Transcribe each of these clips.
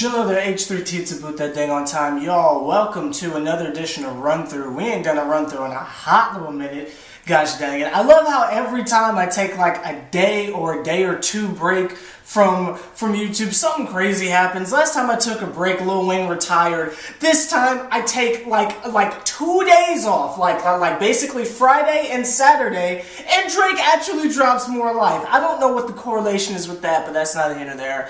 Hello there, H+III+T to boot that dang on time. Y'all, welcome to another edition of Run Through. We ain't gonna run through in a hot little minute. Gosh dang it. I love how every time I take like a day or two break from YouTube, something crazy happens. Last time I took a break, Lil Wayne retired. This time I take like 2 days off, like basically Friday and Saturday, and Drake actually drops more live. I don't know what the correlation is with that, but that's neither here nor there.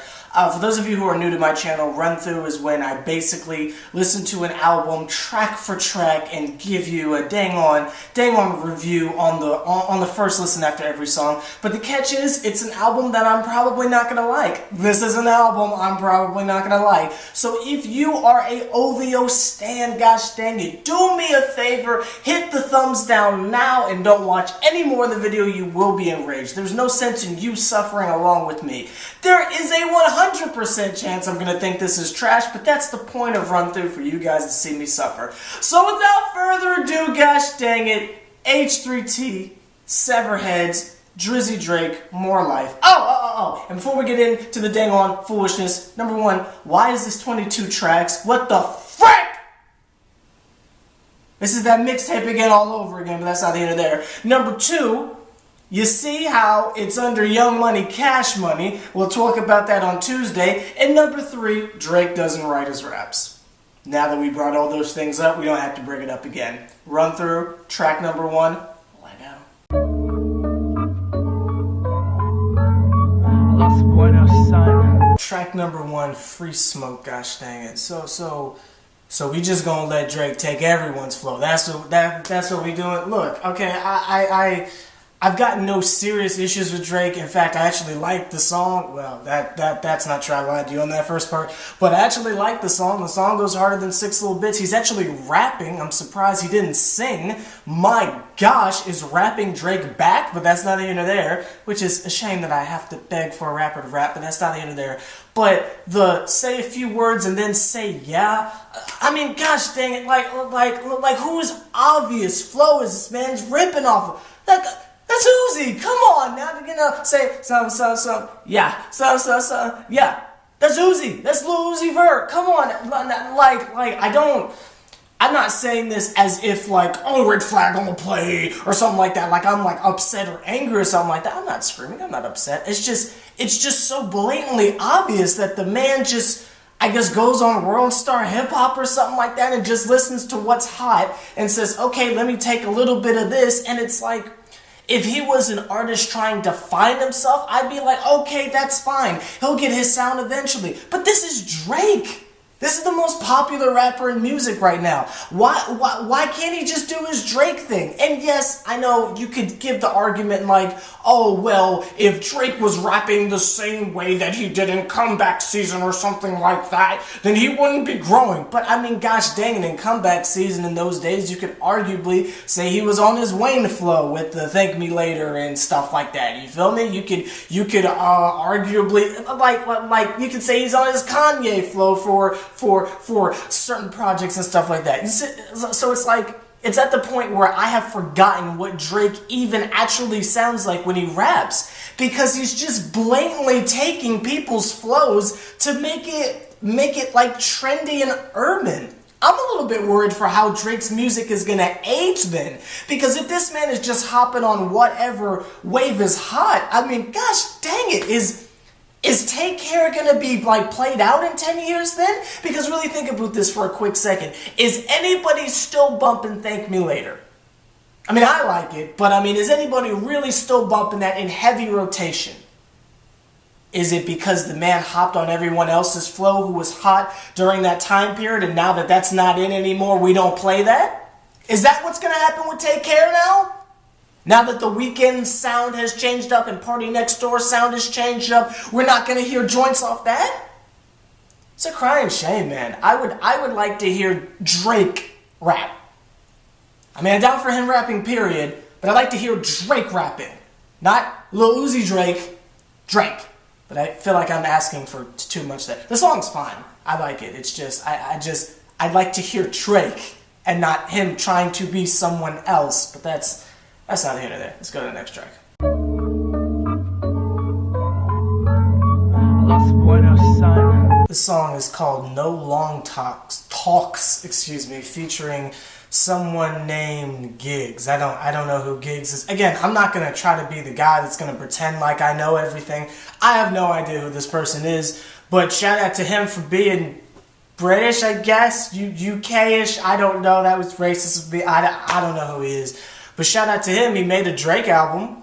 For those of you who are new to my channel, Run Through is when I basically listen to an album track for track and give you a dang on review on the first listen after every song. But the catch is, it's an album that I'm probably not gonna like. This is an album I'm probably not gonna like. So if you are a OVO stan, gosh dang it, do me a favor, hit the thumbs down now and don't watch any more of the video. You will be enraged. There's no sense in you suffering along with me. There is a 100% chance I'm going to think this is trash, but that's the point of Run Through, for you guys to see me suffer. So without further ado, gosh dang it, H+III+T, Severheads, Drizzy Drake, More Life. Oh, and before we get into the dang on foolishness, number one, why is this 22 tracks? What the frick? This is that mixtape again all over again, but that's not the end of there. Number two, you see how it's under Young Money, Cash Money. We'll talk about that on Tuesday. And number three, Drake doesn't write his raps. Now that we brought all those things up, we don't have to bring it up again. Run Through, track number one, let go. Los Buenos, son. Track number one, Free Smoke, gosh dang it. So we just gonna let Drake take everyone's flow. That's what we doing. Look, okay, I've gotten no serious issues with Drake. In fact, I actually like the song. Well, that's not true. I lied to you on that first part. But I actually like the song. The song goes harder than 6 little bits. He's actually rapping. I'm surprised he didn't sing. My gosh, is rapping Drake back? But that's neither here nor there. Which is a shame that I have to beg for a rapper to rap, but that's neither here nor there. But the say a few words and then say yeah. I mean, gosh dang it. Like whose obvious flow is this man's ripping off of? That's Uzi. Come on, now they're gonna say some, yeah, some, yeah. That's Uzi. That's Lil Uzi Vert. Come on, I'm not saying this as if like, oh, red flag on the play or something like that. Like I'm like upset or angry or something like that. I'm not screaming. I'm not upset. It's just so blatantly obvious that the man just, I guess, goes on World Star Hip Hop or something like that and just listens to what's hot and says, okay, let me take a little bit of this, and it's like, if he was an artist trying to find himself, I'd be like, okay, that's fine. He'll get his sound eventually. But this is Drake. This is the most popular rapper in music right now. Why can't he just do his Drake thing? And yes, I know you could give the argument like, oh, well, if Drake was rapping the same way that he did in Comeback Season or something like that, then he wouldn't be growing. But I mean, gosh dang it, in Comeback Season in those days, you could arguably say he was on his Wayne flow with the Thank Me Later and stuff like that. You feel me? You could arguably, like you could say he's on his Kanye flow for certain projects and stuff like that. So it's like, it's at the point where I have forgotten what Drake even actually sounds like when he raps, because he's just blatantly taking people's flows to make it like trendy and urban. I'm a little bit worried for how Drake's music is gonna age then, because if this man is just hopping on whatever wave is hot, I mean, gosh dang it, is Take Care gonna be like played out in 10 years then? Because really think about this for a quick second. Is anybody still bumping Thank Me Later? I mean, I like it, but I mean, is anybody really still bumping that in heavy rotation? Is it because the man hopped on everyone else's flow who was hot during that time period, and now that that's not in anymore, we don't play that? Is that what's gonna happen with Take Care now? Now that the Weeknd sound has changed up and Party Next Door sound has changed up, we're not going to hear joints off that? It's a crying shame, man. I would like to hear Drake rap. I mean, I'm down for him rapping, period, but I'd like to hear Drake rapping. Not Lil Uzi Drake. But I feel like I'm asking for too much there. The song's fine. I like it. It's just, I'd like to hear Drake and not him trying to be someone else, but that's not here nor there. Let's go to the next track. Los Buenos, son. This song is called No Long Talks, excuse me, featuring someone named Giggs. I don't know who Giggs is. Again, I'm not going to try to be the guy that's going to pretend like I know everything. I have no idea who this person is, but shout out to him for being British, I guess, UK-ish. I don't know. That was racist of me. I don't know who he is. But shout out to him. He made a Drake album.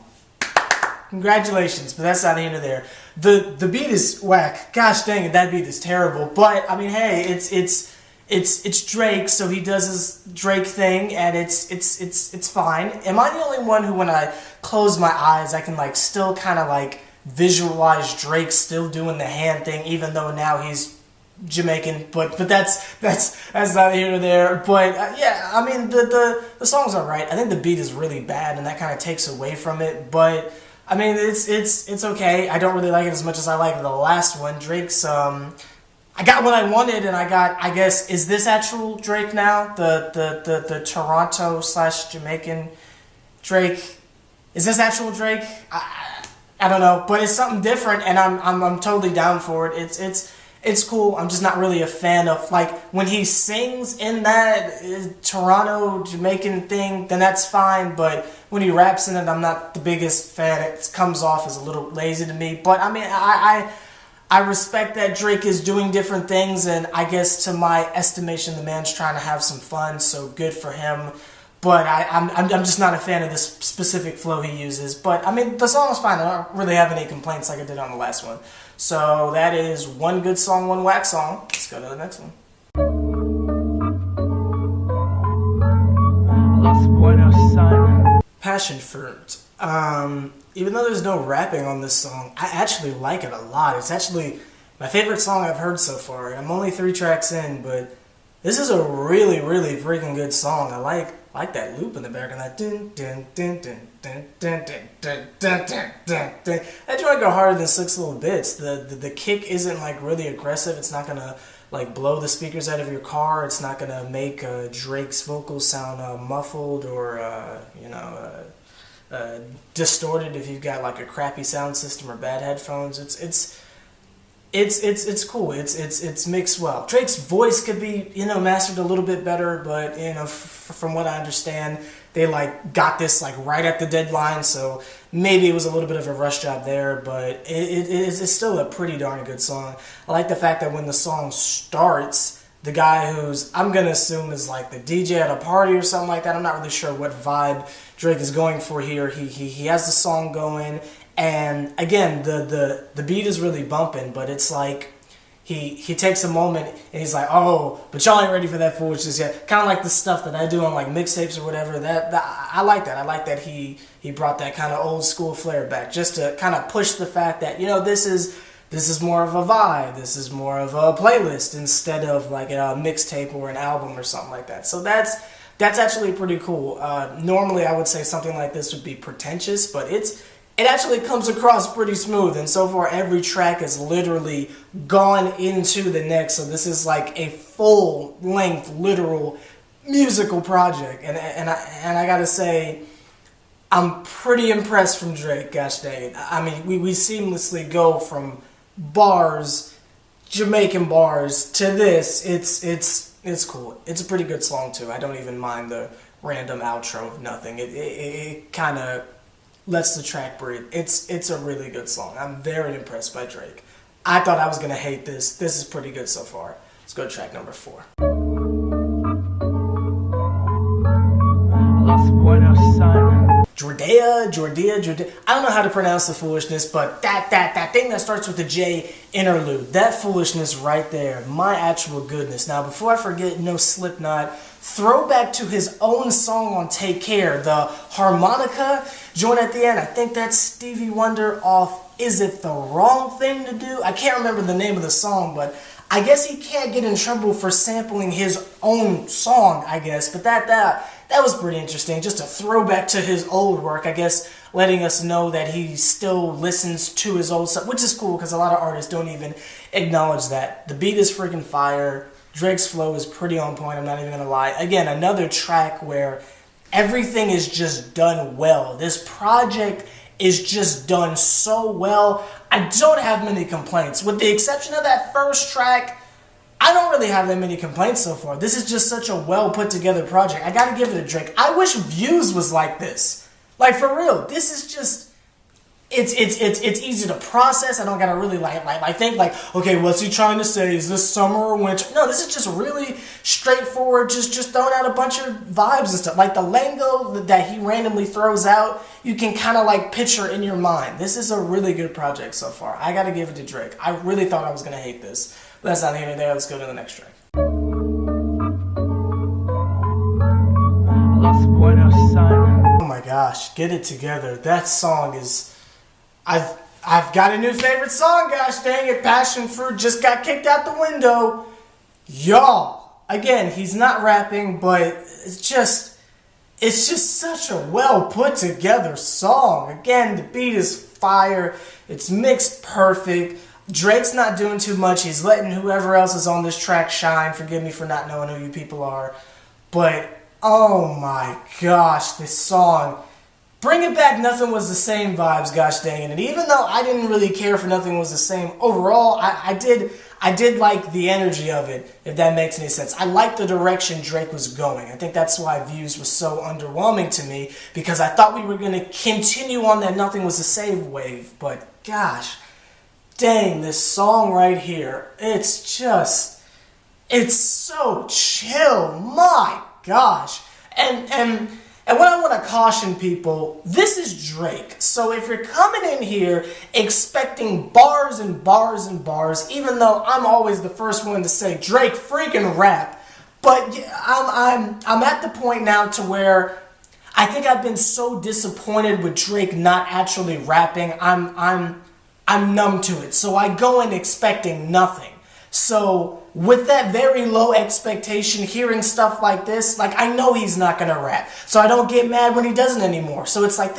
Congratulations, but that's not here nor there. The beat is whack. Gosh dang it, that beat is terrible. But I mean, hey, it's Drake, so he does his Drake thing, and it's fine. Am I the only one who, when I close my eyes, I can like still kind of like visualize Drake still doing the hand thing, even though now he's Jamaican? But that's not here nor there. But yeah, I mean the song's alright. I think the beat is really bad, and that kind of takes away from it. But I mean, it's okay. I don't really like it as much as I like the last one. Drake's, I got what I wanted, and I got, I guess, is this actual Drake now? The Toronto / Jamaican Drake? Is this actual Drake? I don't know, but it's something different, and I'm totally down for it. It's cool. I'm just not really a fan of, like, when he sings in that Toronto Jamaican thing, then that's fine, but when he raps in it, I'm not the biggest fan. It comes off as a little lazy to me, but I mean, I respect that Drake is doing different things, and I guess to my estimation, the man's trying to have some fun, so good for him. But I'm just not a fan of this specific flow he uses. But I mean, the song's fine. I don't really have any complaints like I did on the last one. So that is one good song, one whack song. Let's go to the next one. Passion Fruit. Even though there's no rapping on this song, I actually like it a lot. It's actually my favorite song I've heard so far. I'm only 3 tracks in, but this is a really, really freaking good song. I like that loop in the background. That dun dun dun dun dun dun dun dun dun dun dun. That joint go harder than 6 little bits. The kick isn't like really aggressive. It's not gonna like blow the speakers out of your car. It's not gonna make Drake's vocals sound muffled or distorted if you've got like a crappy sound system or bad headphones. It's cool. It's mixed well. Drake's voice could be, mastered a little bit better, but from what I understand, they like got this like right at the deadline, so maybe it was a little bit of a rush job there, but it's still a pretty darn good song. I like the fact that when the song starts, the guy who's, I'm gonna assume, is like the DJ at a party or something like that. I'm not really sure what vibe Drake is going for here. He has the song going. And again, the beat is really bumping, but it's like he takes a moment and he's like, oh, but y'all ain't ready for that foolishness yet. Kind of like the stuff that I do on like mixtapes or whatever. That I like that. I like that he brought that kind of old school flair back, just to kind of push the fact that this is more of a vibe. This is more of a playlist instead of like a mixtape or an album or something like that. So that's actually pretty cool. Normally, I would say something like this would be pretentious, but it actually comes across pretty smooth, and so far every track is literally gone into the next, so this is like a full-length, literal musical project, and I gotta say, I'm pretty impressed from Drake, gosh dang it. I mean, we seamlessly go from bars, Jamaican bars, to this. It's cool. It's a pretty good song too. I don't even mind the random outro of nothing. It kind of lets the track breathe. It's a really good song. I'm very impressed by Drake. I thought I was going to hate this. This is pretty good so far. Let's go to track number 4. Jordea. I don't know how to pronounce the foolishness, but that thing that starts with the J, interlude. That foolishness right there. My actual goodness. Now, before I forget, no Slipknot, throwback to his own song on Take Care, the harmonica joint at the end. I think that's Stevie Wonder off Is It the Wrong Thing to Do? I can't remember the name of the song, but I guess he can't get in trouble for sampling his own song, I guess. But that was pretty interesting. Just a throwback to his old work, I guess, letting us know that he still listens to his old stuff, which is cool because a lot of artists don't even acknowledge that. The beat is freaking fire. Drake's flow is pretty on point, I'm not even going to lie. Again, another track where everything is just done well. This project is just done so well. I don't have many complaints. With the exception of that first track, I don't really have that many complaints so far. This is just such a well put together project. I gotta give it a Drake. I wish Views was like this. Like, for real, this is just... It's easy to process. I don't gotta really think like, okay, what's he trying to say? Is this summer or winter? No, this is just really straightforward, just throwing out a bunch of vibes and stuff. Like the lingo that he randomly throws out, you can kind of like picture in your mind. This is a really good project so far. I gotta give it to Drake. I really thought I was gonna hate this, but that's not here nor there. Let's go to the next track. Oh my gosh, Get It Together. That song is... I've got a new favorite song, gosh dang it. Passion Fruit just got kicked out the window. Y'all, again, he's not rapping, but it's just such a well put together song. Again, the beat is fire. It's mixed perfect. Drake's not doing too much. He's letting whoever else is on this track shine. Forgive me for not knowing who you people are. But, oh my gosh, this song... Bring It Back, Nothing Was the Same vibes, gosh dang it. And even though I didn't really care for Nothing Was the Same, overall, I did like the energy of it, if that makes any sense. I liked the direction Drake was going. I think that's why Views was so underwhelming to me, because I thought we were going to continue on that Nothing Was the Same wave. But gosh, dang, this song right here, it's so chill, my gosh. And what I want to caution people, this is Drake. So if you're coming in here expecting bars and bars and bars, even though I'm always the first one to say Drake freaking rap, but I'm at the point now to where I think I've been so disappointed with Drake not actually rapping. I'm numb to it. So I go in expecting nothing. So with that very low expectation, hearing stuff like this, like I know he's not going to rap. So I don't get mad when he doesn't anymore. So it's like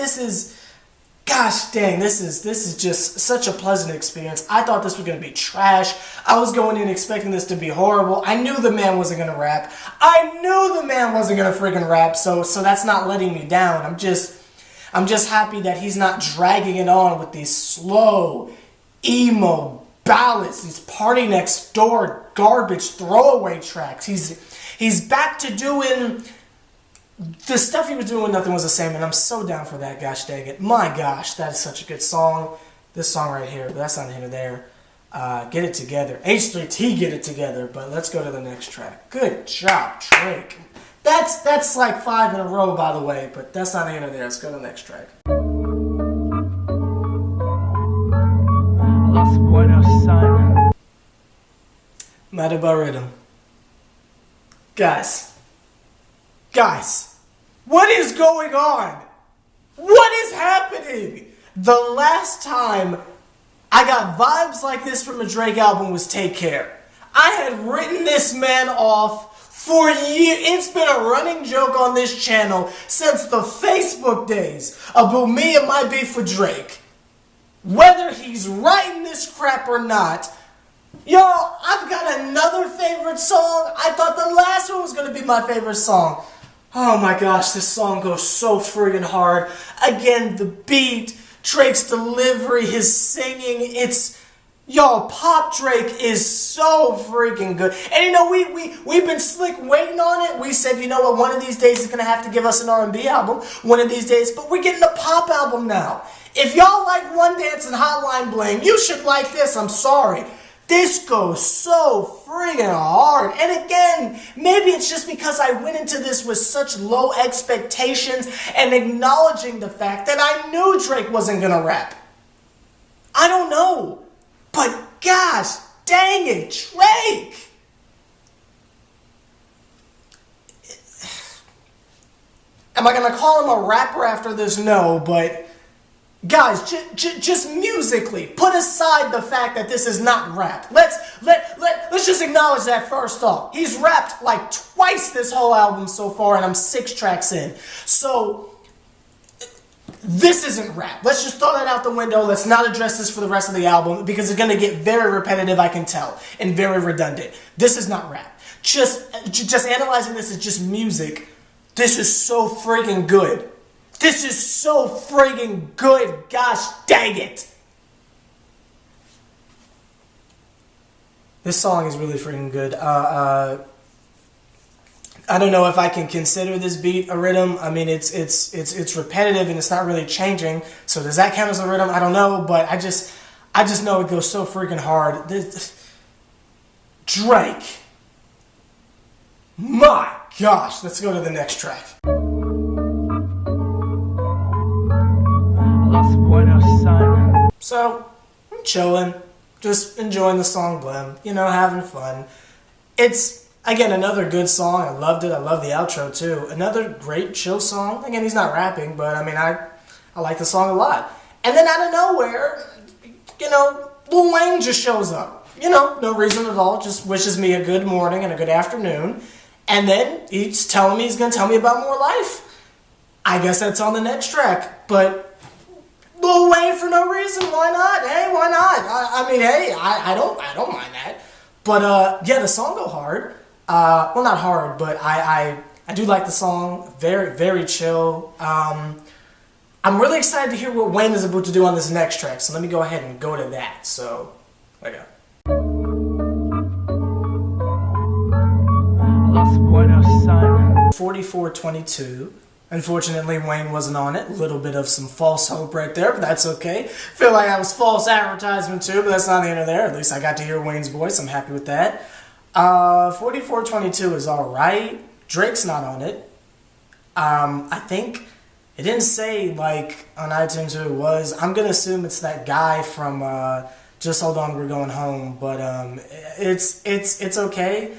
gosh dang, this is just such a pleasant experience. I thought this was going to be trash. I was going in expecting this to be horrible. I knew the man wasn't going to rap. I knew the man wasn't going to freaking rap. So that's not letting me down. I'm just happy that he's not dragging it on with these slow, emo ballads, these party next door garbage throwaway tracks. He's back to doing the stuff he was doing when Nothing Was the Same, and I'm so down for that, gosh dang it. My gosh, that is such a good song. This song right here, but that's not here or there. Get It Together. H+III+T, Get It Together, but let's go to the next track. Good job, Drake. That's like 5 in a row, by the way, but that's not here or there. Let's go to the next track. Mad about rhythm. Guys, what is going on? What is happening? The last time I got vibes like this from a Drake album was Take Care. I had written this man off for years. It's been a running joke on this channel since the Facebook days about me and my beef with Drake. Whether he's writing this crap or not, y'all, I've got another favorite song. I thought the last one was going to be my favorite song. Oh my gosh, this song goes so friggin' hard. Again, the beat, Drake's delivery, his singing, y'all, Pop Drake is so freaking good. And you know, we've been slick waiting on it. We said, you know what, one of these days he's going to have to give us an R&B album. One of these days, but we're getting a pop album now. If y'all like One Dance and Hotline Bling, you should like this. I'm sorry. This goes so friggin' hard. And again, maybe it's just because I went into this with such low expectations and acknowledging the fact that I knew Drake wasn't gonna rap. I don't know. But gosh, dang it, Drake! Am I gonna call him a rapper after this? No, but guys, just musically, put aside the fact that this is not rap. Let's just acknowledge that first off. He's rapped like twice this whole album so far, and I'm 6 tracks in. So this isn't rap. Let's just throw that out the window. Let's not address this for the rest of the album because it's going to get very repetitive, I can tell, and very redundant. This is not rap. Just analyzing this as just music, this is so freaking good. This is so friggin' good. Gosh dang it. This song is really freaking good. I don't know if I can consider this beat a rhythm. I mean, it's repetitive and it's not really changing. So does that count as a rhythm? I don't know, but I just know it goes so freaking hard. Drake. My gosh, let's go to the next track. So, I'm chilling, just enjoying the song Blim, you know, having fun. It's, again, another good song. I loved it. I love the outro, too. Another great chill song. Again, he's not rapping, but, I mean, I like the song a lot. And then out of nowhere, you know, Lil Wayne just shows up. You know, no reason at all, just wishes me a good morning and a good afternoon. And then he's telling me he's going to tell me about more life. I guess that's on the next track, but Lil Wayne for no reason, why not? Hey, why not? I mean, hey, I don't mind that. But yeah, the song go hard. Well, not hard, but I do like the song. Very, very chill. I'm really excited to hear what Wayne is about to do on this next track. So let me go ahead and go to that. So, there you go. 4422. Unfortunately, Wayne wasn't on it. A little bit of some false hope right there, but that's okay. Feel like that was false advertisement too, but that's not the end of there. At least I got to hear Wayne's voice. I'm happy with that. 4422 is alright. Drake's not on it. I think it didn't say like on iTunes who it was. I'm gonna assume it's that guy from Just Hold On, We're Going Home. But it's okay.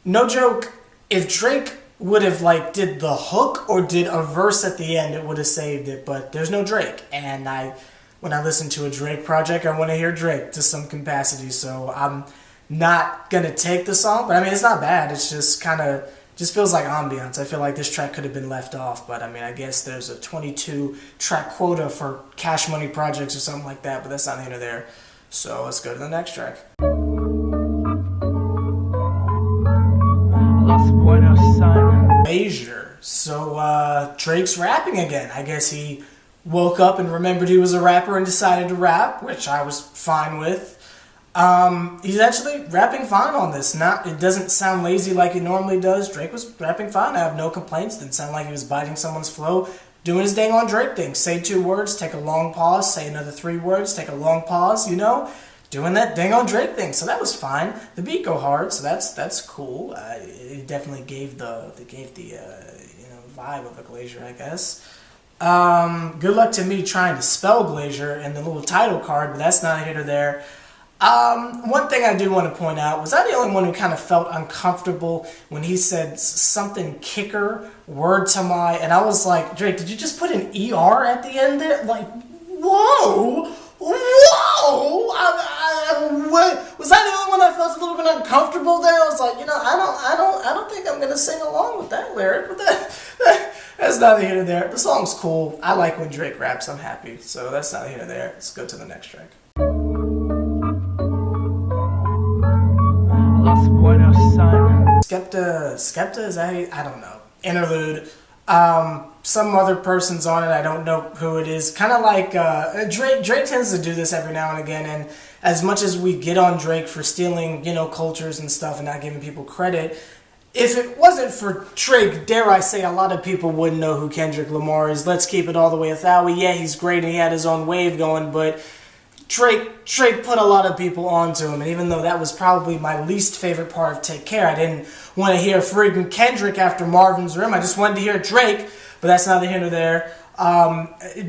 No joke. If Drake would have like did the hook or did a verse at the end, it would have saved it, but there's no Drake, and when I listen to a Drake project, I want to hear Drake to some capacity, so I'm not gonna take the song, but I mean, it's not bad. It's just kind of just feels like ambiance. I feel like this track could have been left off, but I mean, I guess there's a 22 track quota for Cash Money projects or something like that, but that's not here or there. So let's go to the next track. Glacier. So Drake's rapping again. I guess he woke up and remembered he was a rapper and decided to rap, which I was fine with. He's actually rapping fine on this. It doesn't sound lazy like it normally does. Drake was rapping fine. I have no complaints. Didn't sound like he was biting someone's flow. Doing his dang on Drake thing. Say 2 words, take a long pause. Say another 3 words, take a long pause. You know, doing that dang on Drake thing. So that was fine. The beat go hard, so that's cool. It definitely gave the vibe of a Glacier, I guess. Good luck to me trying to spell Glacier in the little title card, but that's not here or there. One thing I do want to point out, was I the only one who kind of felt uncomfortable when he said something kicker, word to my, and I was like, Drake, did you just put an ER at the end there? Like, whoa! Was I the only one that felt a little bit uncomfortable there? I was like, you know, I don't think I'm gonna sing along with that lyric, but that's neither here nor there. The song's cool. I like when Drake raps. I'm happy. So that's neither here nor there. Let's go to the next track. Skepta is I don't know. Interlude. Some other person's on it. I don't know who it is. Kind of like Drake tends to do this every now and again. And as much as we get on Drake for stealing, you know, cultures and stuff and not giving people credit, if it wasn't for Drake, dare I say, a lot of people wouldn't know who Kendrick Lamar is. Let's keep it all the way a thousand. Yeah, he's great and he had his own wave going, but Drake put a lot of people onto him, and even though that was probably my least favorite part of Take Care, I didn't want to hear freaking Kendrick after Marvin's Room. I just wanted to hear Drake, but that's neither here nor there.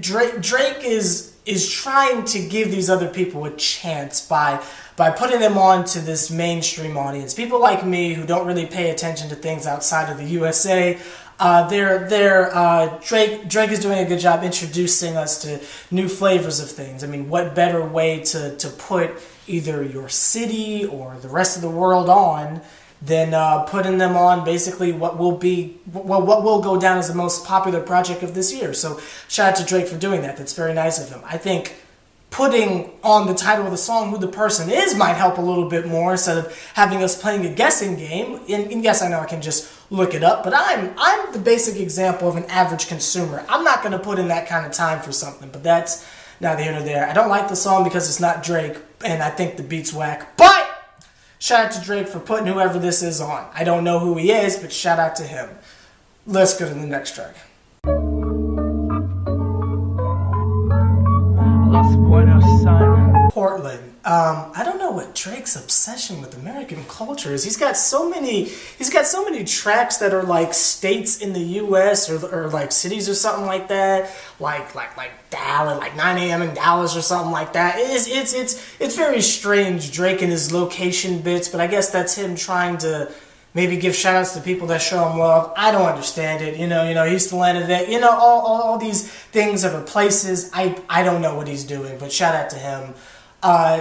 Drake is trying to give these other people a chance by putting them on to this mainstream audience. People like me who don't really pay attention to things outside of the USA. Drake is doing a good job introducing us to new flavors of things. I mean, what better way to put either your city or the rest of the world on than putting them on basically what will go down as the most popular project of this year. So shout out to Drake for doing that. That's very nice of him. I think putting on the title of the song who the person is might help a little bit more instead of having us playing a guessing game. And yes, I know I can just look it up, but I'm the basic example of an average consumer. I'm not going to put in that kind of time for something, but that's neither here nor there. I don't like the song because it's not Drake, and I think the beat's whack, but shout out to Drake for putting whoever this is on. I don't know who he is, but shout out to him. Let's go to the next track. Portland. I don't know what Drake's obsession with American culture is. He's got so many tracks that are like states in the U.S. or like cities or something like that, like Dallas, like 9 a.m. in Dallas or something like that. It's very strange, Drake and his location bits, but I guess that's him trying to maybe give shout outs to people that show him love. I don't understand it. You know, he's the land of it. You know, all these things are places. I don't know what he's doing, but shout out to him.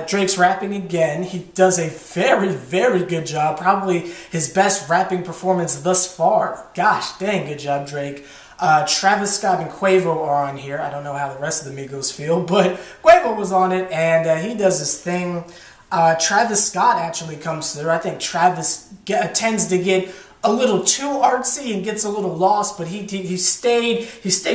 Drake's rapping again. He does a very, very good job. Probably his best rapping performance thus far. Gosh, dang, good job, Drake. Travis Scott and Quavo are on here. I don't know how the rest of the Migos feel, but Quavo was on it, and he does his thing. Travis Scott actually comes through. I think Travis tends to get a little too artsy and gets a little lost, but he stayed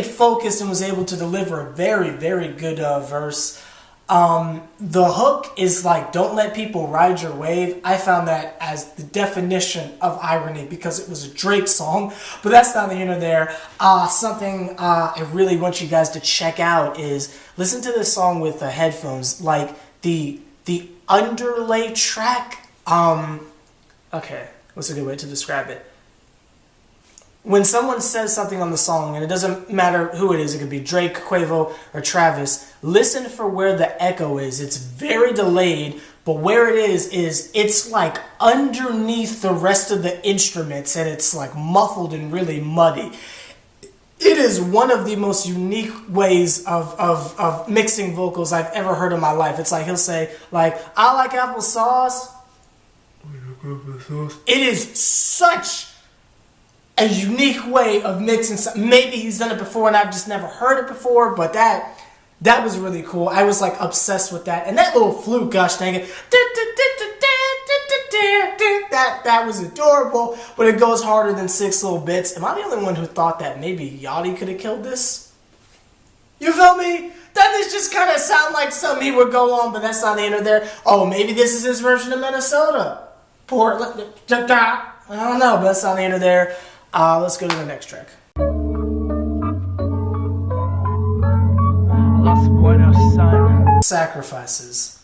focused and was able to deliver a very, very good verse. The hook is like, don't let people ride your wave. I found that as the definition of irony because it was a Drake song, but that's neither here nor there. Something I really want you guys to check out is listen to this song with headphones, like the underlay track. Okay, what's a good way to describe it? When someone says something on the song, and it doesn't matter who it is, it could be Drake, Quavo, or Travis, listen for where the echo is. It's very delayed, but where it is it's like underneath the rest of the instruments, and it's like muffled and really muddy. It is one of the most unique ways of mixing vocals I've ever heard in my life. It's like he'll say, like, I like applesauce. It is such a unique way of mixing something. Maybe he's done it before and I've just never heard it before, but that was really cool. I was like obsessed with that. And that little flute, gosh dang it, that was adorable, but it goes harder than 6 little bits. Am I the only one who thought that maybe Yachty could have killed this? You feel me? Doesn't this just kind of sound like something he would go on, but that's not the end of there. Oh, maybe this is his version of Minnesota. Portland. I don't know, but that's not the end of there. Let's go to the next track. Sacrifices.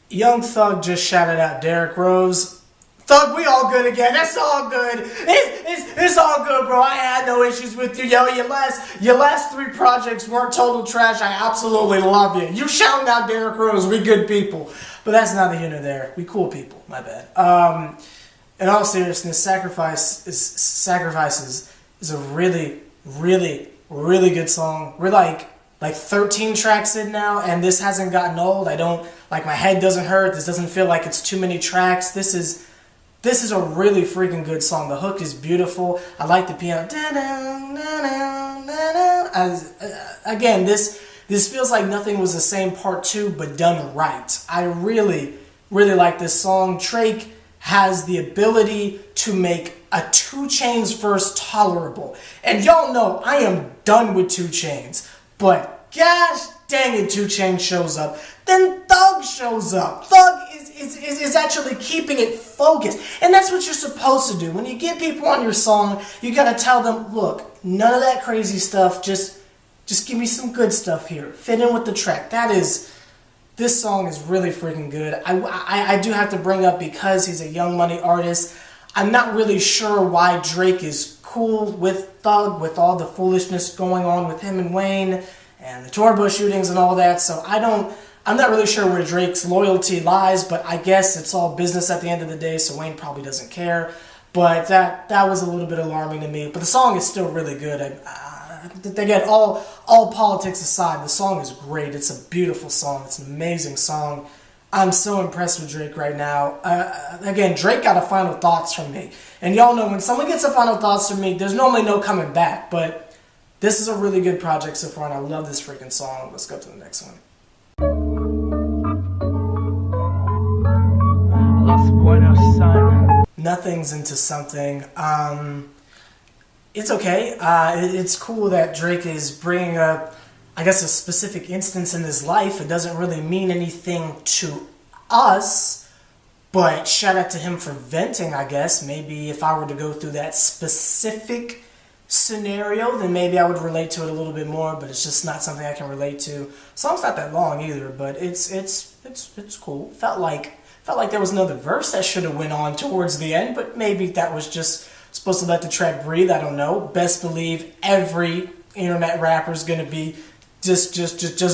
Young Thug just shouted out Derrick Rose. Thug, we all good again. That's all good. It's all good, bro. I had no issues with you. Yo, your last 3 projects weren't total trash. I absolutely love you. You shouting out Derrick Rose. We good people. But that's neither here nor there. We cool people. My bad. In all seriousness, Sacrifices is a really, really, really good song. We're like 13 tracks in now, and this hasn't gotten old. I don't, like, my head doesn't hurt. This doesn't feel like it's too many tracks. This is a really freaking good song. The hook is beautiful. I like the piano. Again, this feels like Nothing Was the Same Part 2, but done right. I really, really like this song. Drake has the ability to make a 2 Chainz verse tolerable. And y'all know I am done with 2 Chainz. But gosh dang it, 2 Chainz shows up. Then Thug shows up. Thug is actually keeping it focused. And that's what you're supposed to do. When you get people on your song, you gotta tell them, look, none of that crazy stuff, just give me some good stuff here. Fit in with the track. This song is really freaking good. I do have to bring up, because he's a Young Money artist, I'm not really sure why Drake is cool with Thug, with all the foolishness going on with him and Wayne, and the tour bus shootings and all that, so I'm not really sure where Drake's loyalty lies, but I guess it's all business at the end of the day, so Wayne probably doesn't care. But that was a little bit alarming to me. But the song is still really good. Again, all politics aside, the song is great. It's a beautiful song. It's an amazing song. I'm so impressed with Drake right now. Again, Drake got a final thoughts from me. And y'all know when someone gets a final thoughts from me, there's normally no coming back. But this is a really good project so far, and I love this freaking song. Let's go to the next one. Nothing's into something. It's okay. It's cool that Drake is bringing up, I guess, a specific instance in his life. It doesn't really mean anything to us, but shout out to him for venting, I guess. Maybe if I were to go through that specific scenario, then maybe I would relate to it a little bit more, but it's just not something I can relate to. The song's not that long either, but it's cool. Felt like there was another verse that should have went on towards the end, but maybe that was just supposed to let the track breathe. I don't know. Best believe every internet rapper is going to be just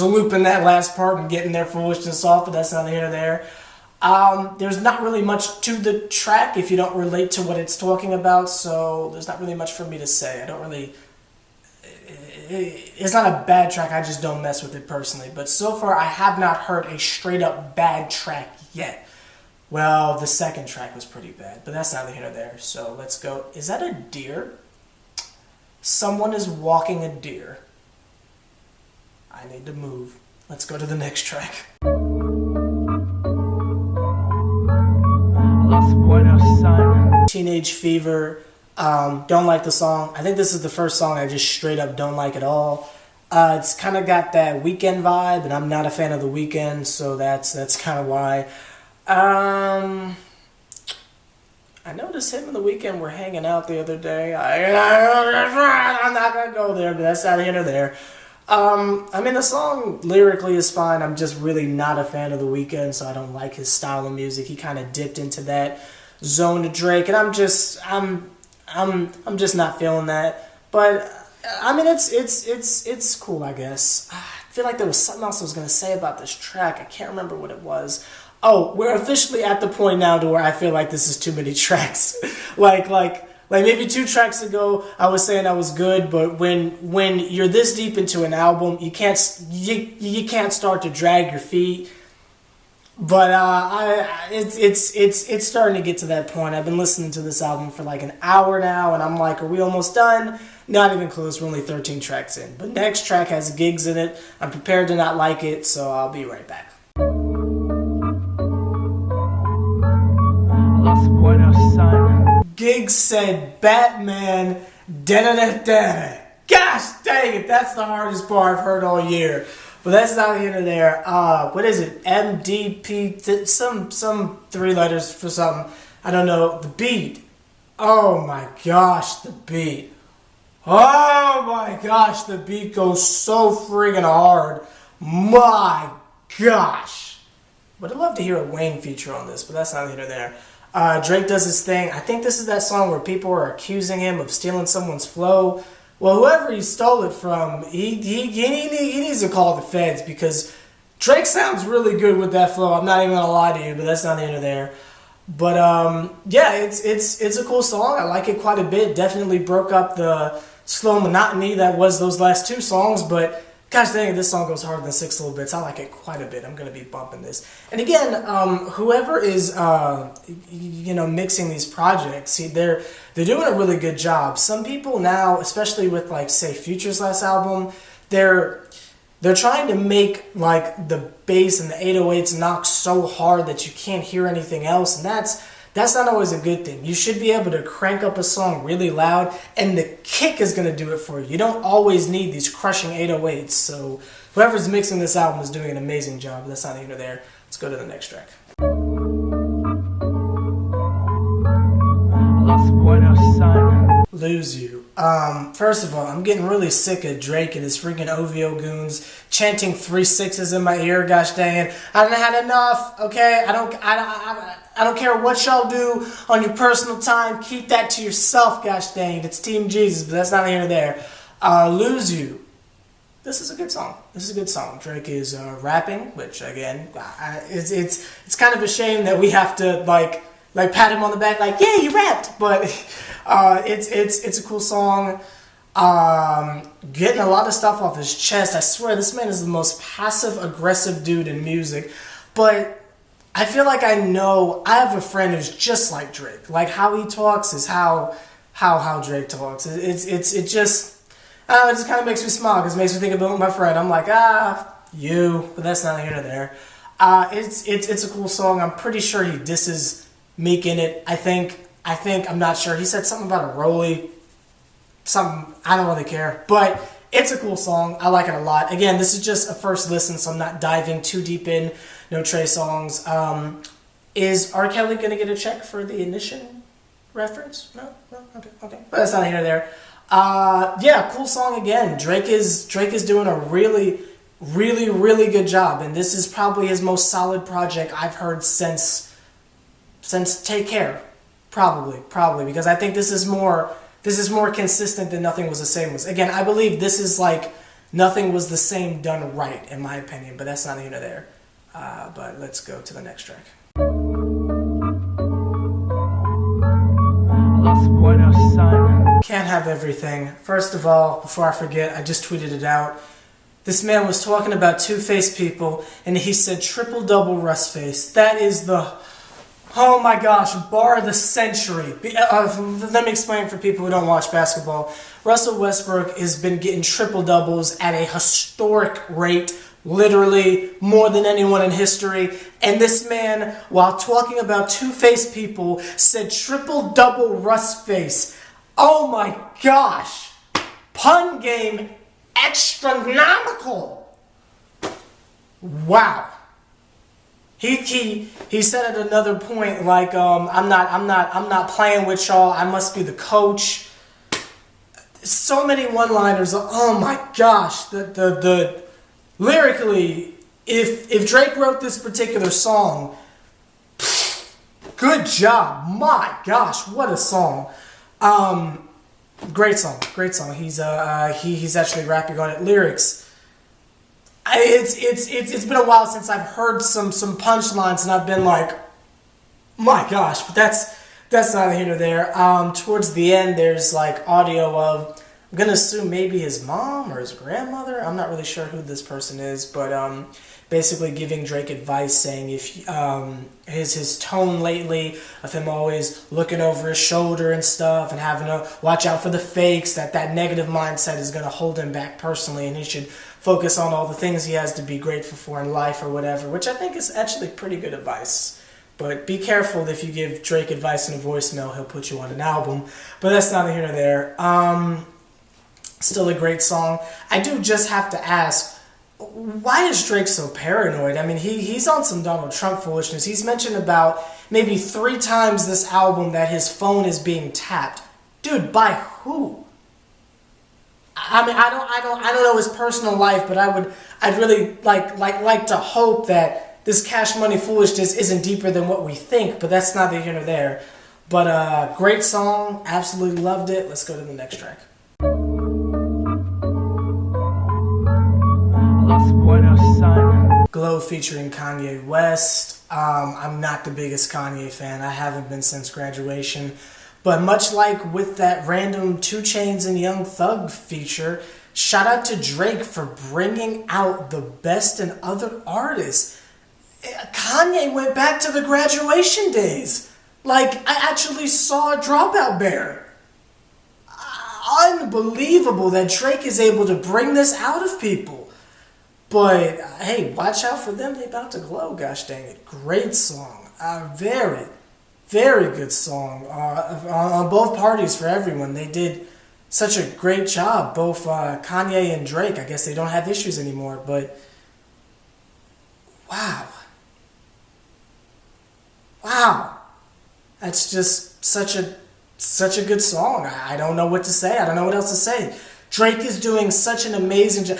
looping that last part and getting their foolishness off, but that's neither here nor there. There's not really much to the track if you don't relate to what it's talking about, so there's not really much for me to say. It's not a bad track, I just don't mess with it personally. But so far, I have not heard a straight up bad track yet. Well, the second track was pretty bad, but that's neither here nor there. So let's go. Is that a deer? Someone is walking a deer. I need to move. Let's go to the next track. Teenage Fever. Don't like the song. I think this is the first song I just straight up don't like at all. It's kind of got that Weeknd vibe, and I'm not a fan of the Weeknd, so that's kind of why. I noticed him and the Weeknd were hanging out the other day. I'm not gonna go there, but that's neither here nor there. I mean, the song lyrically is fine. I'm just really not a fan of the Weeknd, so I don't like his style of music. He kind of dipped into that zone to Drake, and I'm just not feeling that. But I mean, it's cool, I guess. I feel like there was something else I was gonna say about this track. I can't remember what it was. Oh, we're officially at the point now to where I feel like this is too many tracks. like maybe 2 tracks ago, I was saying I was good, but when you're this deep into an album, you can't start to drag your feet. But it's starting to get to that point. I've been listening to this album for like an hour now, and I'm like, are we almost done? Not even close. We're only 13 tracks in. But next track has gigs in it. I'm prepared to not like it, so I'll be right back. Gigs said Batman, da-da-da-da. Gosh dang it, that's the hardest part I've heard all year. But that's not here nor there. What is it? MDP, some 3 letters for something. I don't know. The beat. Oh my gosh, the beat. Oh my gosh, the beat goes so friggin' hard. My gosh. Would have loved to hear a Wayne feature on this, but that's not here nor there. Drake does his thing. I think this is that song where people are accusing him of stealing someone's flow. Well, whoever he stole it from, he needs to call the feds, because Drake sounds really good with that flow. I'm not even gonna lie to you, but that's not the end of there. But yeah, it's a cool song. I like it quite a bit. Definitely broke up the slow monotony that was those last 2 songs, but gosh dang it, this song goes harder than 6 little bits. I like it quite a bit. I'm going to be bumping this. And again, whoever is, mixing these projects, see, they're doing a really good job. Some people now, especially with, like, say, Future's last album, they're trying to make, like, the bass and the 808s knock so hard that you can't hear anything else, and that's not always a good thing. You should be able to crank up a song really loud, and the kick is going to do it for you. You don't always need these crushing 808s. So whoever's mixing this album is doing an amazing job. That's not here nor there. Let's go to the next track. Lose You. First of all, I'm getting really sick of Drake and his freaking OVO goons chanting 3 6s in my ear. Gosh dang it, I done had enough. Okay, I don't care what y'all do on your personal time. Keep that to yourself. Gosh dang it, it's Team Jesus, but that's not here or there. Lose You. This is a good song. This is a good song. Drake is rapping, which again, it's kind of a shame that we have to like pat him on the back, like, yeah, you rapped, but it's a cool song. Getting a lot of stuff off his chest. I swear, this man is the most passive-aggressive dude in music, but I feel like I have a friend who's just like Drake. Like, how he talks is how Drake talks. It just kind of makes me smile, because it makes me think about my friend. I'm like, but that's not here nor there. It's a cool song. I'm pretty sure he disses Meek in it. I think, I'm not sure. He said something about a rollie. Something, I don't really care. But it's a cool song. I like it a lot. Again, this is just a first listen, so I'm not diving too deep in. No Trey songs. Is R. Kelly going to get a check for the Ignition reference? No? Okay. But that's not here or there. Yeah, cool song again. Drake is doing a really, really, really good job. And this is probably his most solid project I've heard since Take Care. Probably. Because I think this is more consistent than Nothing Was the Same was. Again, I believe this is like Nothing Was the Same done right, in my opinion, but that's not here nor there. But let's go to the next track. Can't have everything. First of all, before I forget, I just tweeted it out. This man was talking about two-faced people, and he said triple-double Russ-face. That is the... Oh my gosh, bar of the century. Let me explain for people who don't watch basketball. Russell Westbrook has been getting triple doubles at a historic rate, literally more than anyone in history. And this man, while talking about two-faced people, said triple double Russ face. Oh my gosh. Pun game astronomical. Wow. He said at another point, like, I'm not playing with y'all. I must be the coach. So many one-liners. Oh my gosh. The lyrically, if Drake wrote this particular song, good job. My gosh, what a song. Great song. He's actually rapping on it. Lyrics. It's been a while since I've heard some punchlines and I've been like, my gosh, but that's neither here nor there. Towards the end, there's like audio of, I'm gonna assume maybe his mom or his grandmother. I'm not really sure who this person is, but basically giving Drake advice, saying if his tone lately of him always looking over his shoulder and stuff and having to watch out for the fakes, that negative mindset is gonna hold him back personally, and he should focus on all the things he has to be grateful for in life or whatever, which I think is actually pretty good advice. But be careful if you give Drake advice in a voicemail, he'll put you on an album. But that's neither here nor there. Still a great song. I do just have to ask, why is Drake so paranoid? I mean, he's on some Donald Trump foolishness. He's mentioned about maybe 3 times this album that his phone is being tapped. Dude, by who? I mean, I don't know his personal life, but I'd really like to hope that this Cash Money foolishness isn't deeper than what we think, but that's neither here nor there. But great song, absolutely loved it. Let's go to the next track. Glow featuring Kanye West. I'm not the biggest Kanye fan. I haven't been since graduation. But much like with that random 2 Chainz and Young Thug feature, shout out to Drake for bringing out the best in other artists. Kanye went back to the graduation days. Like, I actually saw a Dropout Bear. Unbelievable that Drake is able to bring this out of people. But, hey, watch out for them. They about to glow, gosh dang it. Great song. Very, very good song. On both parties for everyone. They did such a great job. Both Kanye and Drake. I guess they don't have issues anymore, but wow. Wow. That's just such a good song. I don't know what to say. I don't know what else to say. Drake is doing such an amazing job.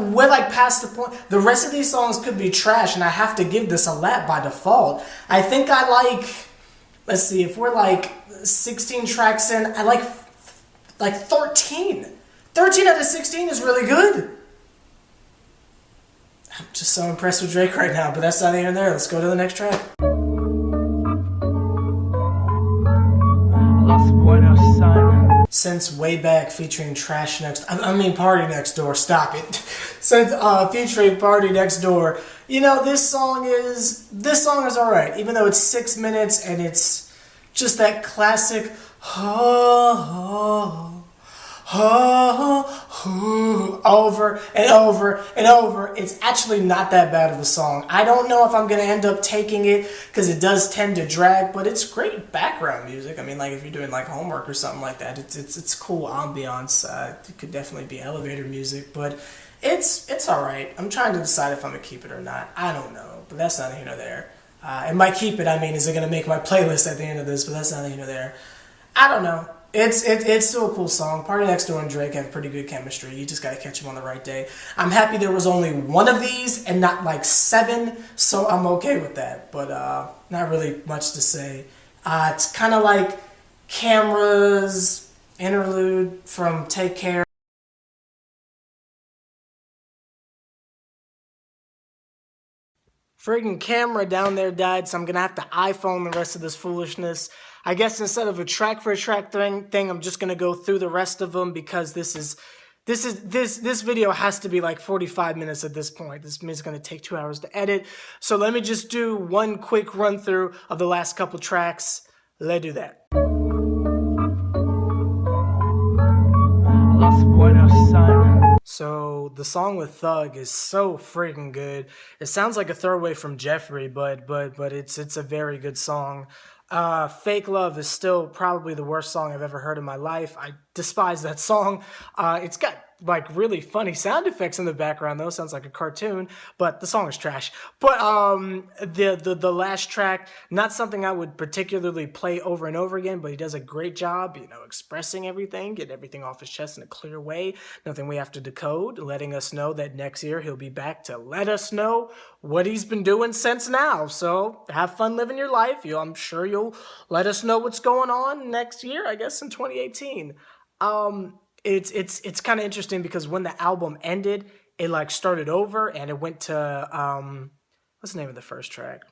We're like past the point. The rest of these songs could be trash, and I have to give this a lap by default. I think I like, let's see, if we're like 16 tracks in, I like 13. 13 out of 16 is really good. I'm just so impressed with Drake right now, but that's not even there. Let's go to the next track. Since Way Back featuring Party Next Door, stop it. Since featuring Party Next Door, you know, this song is alright, even though it's 6 minutes and it's just that classic over and over and over. It's actually not that bad of a song. I don't know if I'm going to end up taking it because it does tend to drag, but it's great background music. I mean, like if you're doing like homework or something like that, it's cool ambiance. It could definitely be elevator music, but it's all right. I'm trying to decide if I'm going to keep it or not. I don't know, but that's neither here nor there. And by keep it, I mean, is it going to make my playlist at the end of this? But that's neither here nor there. I don't know. It's still a cool song. Party Next Door and Drake have pretty good chemistry. You just gotta catch them on the right day. I'm happy there was only one of these and not like 7, so I'm okay with that. But not really much to say. It's kind of like Camera's interlude from Take Care. Friggin' camera down there died, so I'm gonna have to iPhone the rest of this foolishness. I guess instead of a track for a track thing, I'm just gonna go through the rest of them because this video has to be like 45 minutes at this point. This is gonna take 2 hours to edit. So let me just do one quick run through of the last couple tracks. Let's do that. Los Buenos, son. So the song with Thug is so freaking good. It sounds like a throwaway from Jeffrey, but it's a very good song. Fake Love is still probably the worst song I've ever heard in my life. I despise that song. It's got like really funny sound effects in the background though. Sounds like a cartoon, but the song is trash. But the last track, not something I would particularly play over and over again, but he does a great job, expressing everything, getting everything off his chest in a clear way. Nothing we have to decode, letting us know that next year he'll be back to let us know what he's been doing since now. So have fun living your life. I'm sure you'll let us know what's going on next year, I guess in 2018. It's kind of interesting because when the album ended, it like started over and it went to what's the name of the first track?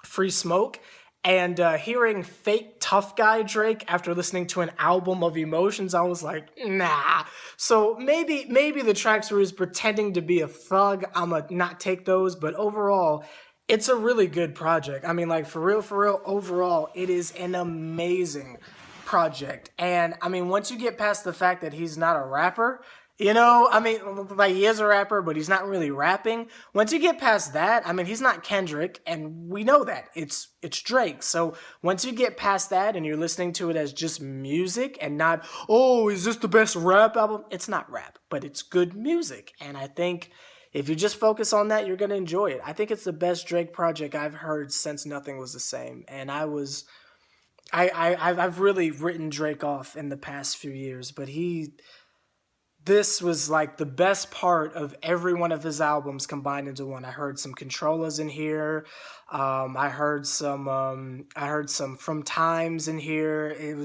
Free Smoke. And hearing fake tough guy Drake after listening to an album of emotions, I was like, nah. So maybe the tracks where he's pretending to be a thug, I'ma not take those. But overall, it's a really good project. I mean, like for real, overall, it is an amazing project. And I mean, once you get past the fact that he's not a rapper, I mean, like he is a rapper, but he's not really rapping. Once you get past that, I mean, he's not Kendrick, and we know that. It's Drake. So once you get past that and you're listening to it as just music and not, oh, is this the best rap album? It's not rap, but it's good music. And I think if you just focus on that, you're going to enjoy it. I think it's the best Drake project I've heard since Nothing Was the Same. And I've really written Drake off in the past few years, but this was like the best part of every one of his albums combined into one. I heard some Controllers in here. I heard some From Times in here. It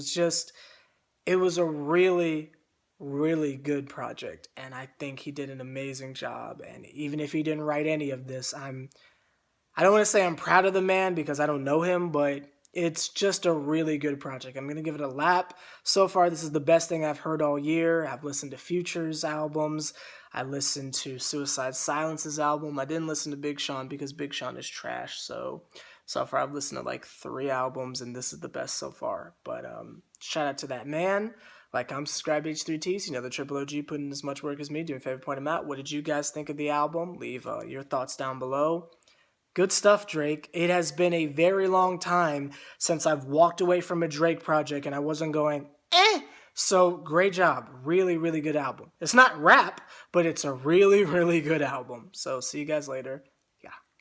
was a really, really good project. And I think he did an amazing job. And even if he didn't write any of this, I don't want to say I'm proud of the man because I don't know him, but it's just a really good project. I'm going to give it a lap. So far, this is the best thing I've heard all year. I've listened to Future's albums. I listened to Suicide Silence's album. I didn't listen to Big Sean because Big Sean is trash. So far, I've listened to like 3 albums, and this is the best so far. But shout out to that man. Like, I'm subscribed to H+III+T, so the Triple OG putting as much work as me. Do me a favor, point him out. What did you guys think of the album? Leave your thoughts down below. Good stuff, Drake. It has been a very long time since I've walked away from a Drake project and I wasn't going, eh. So great job. Really, really good album. It's not rap, but it's a really, really good album. So see you guys later.